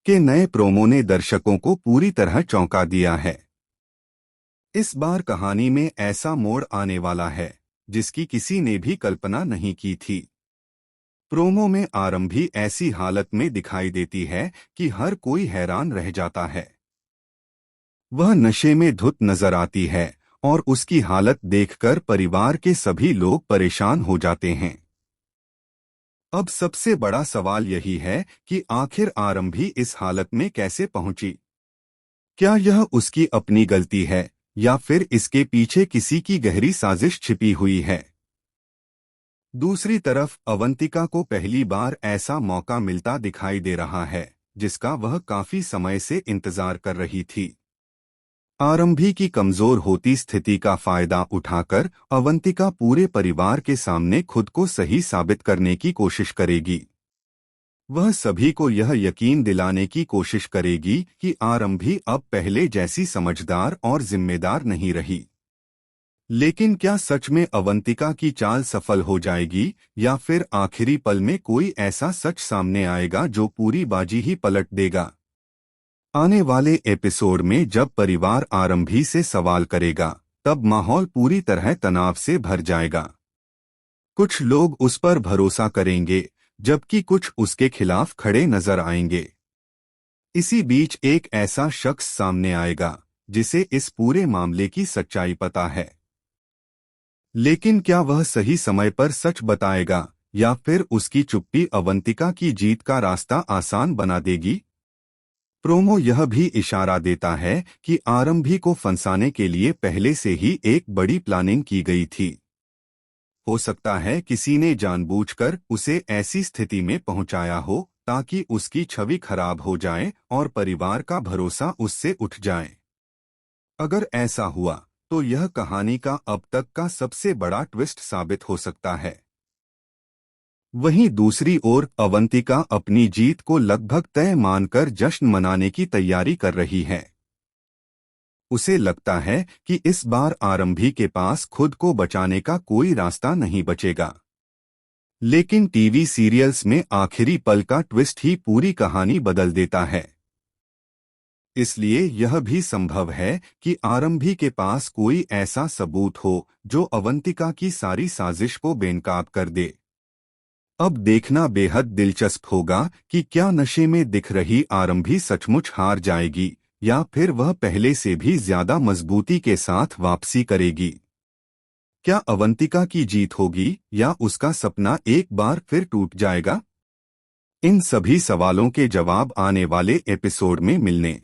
के नए प्रोमो ने दर्शकों को पूरी तरह चौंका दिया है। इस बार कहानी में ऐसा मोड़ आने वाला है जिसकी किसी ने भी कल्पना नहीं की थी। प्रोमो में आरंभी ऐसी हालत में दिखाई देती है कि हर कोई हैरान रह जाता है। वह नशे में धुत नजर आती है और उसकी हालत देखकर परिवार के सभी लोग परेशान हो जाते हैं। अब सबसे बड़ा सवाल यही है कि आखिर आरंभी इस हालत में कैसे पहुंची। क्या यह उसकी अपनी गलती है या फिर इसके पीछे किसी की गहरी साजिश छिपी हुई है। दूसरी तरफ अवंतिका को पहली बार ऐसा मौका मिलता दिखाई दे रहा है जिसका वह काफी समय से इंतजार कर रही थी। आरंभी की कमजोर होती स्थिति का फायदा उठाकर अवंतिका पूरे परिवार के सामने खुद को सही साबित करने की कोशिश करेगी। वह सभी को यह यकीन दिलाने की कोशिश करेगी कि आरंभी अब पहले जैसी समझदार और जिम्मेदार नहीं रही। लेकिन क्या सच में अवंतिका की चाल सफल हो जाएगी या फिर आखिरी पल में कोई ऐसा सच सामने आएगा जो पूरी बाजी ही पलट देगा। आने वाले एपिसोड में जब परिवार आरंभी से सवाल करेगा तब माहौल पूरी तरह तनाव से भर जाएगा। कुछ लोग उस पर भरोसा करेंगे जबकि कुछ उसके खिलाफ खड़े नजर आएंगे। इसी बीच एक ऐसा शख्स सामने आएगा जिसे इस पूरे मामले की सच्चाई पता है। लेकिन क्या वह सही समय पर सच बताएगा या फिर उसकी चुप्पी अवंतिका की जीत का रास्ता आसान बना देगी। प्रोमो यह भी इशारा देता है कि आरंभी को फंसाने के लिए पहले से ही एक बड़ी प्लानिंग की गई थी। हो सकता है किसी ने जानबूझकर उसे ऐसी स्थिति में पहुंचाया हो ताकि उसकी छवि खराब हो जाए और परिवार का भरोसा उससे उठ जाए। अगर ऐसा हुआ तो यह कहानी का अब तक का सबसे बड़ा ट्विस्ट साबित हो सकता है। वहीं दूसरी ओर अवंतिका अपनी जीत को लगभग तय मानकर जश्न मनाने की तैयारी कर रही है। उसे लगता है कि इस बार आरंभी के पास खुद को बचाने का कोई रास्ता नहीं बचेगा। लेकिन टीवी सीरियल्स में आखिरी पल का ट्विस्ट ही पूरी कहानी बदल देता है। इसलिए यह भी संभव है कि आरंभी के पास कोई ऐसा सबूत हो जो अवंतिका की सारी साजिश को बेनकाब कर दे। अब देखना बेहद दिलचस्प होगा कि क्या नशे में दिख रही आरंभी सचमुच हार जाएगी या फिर वह पहले से भी ज्यादा मजबूती के साथ वापसी करेगी। क्या अवंतिका की जीत होगी या उसका सपना एक बार फिर टूट जाएगा। इन सभी सवालों के जवाब आने वाले एपिसोड में मिलने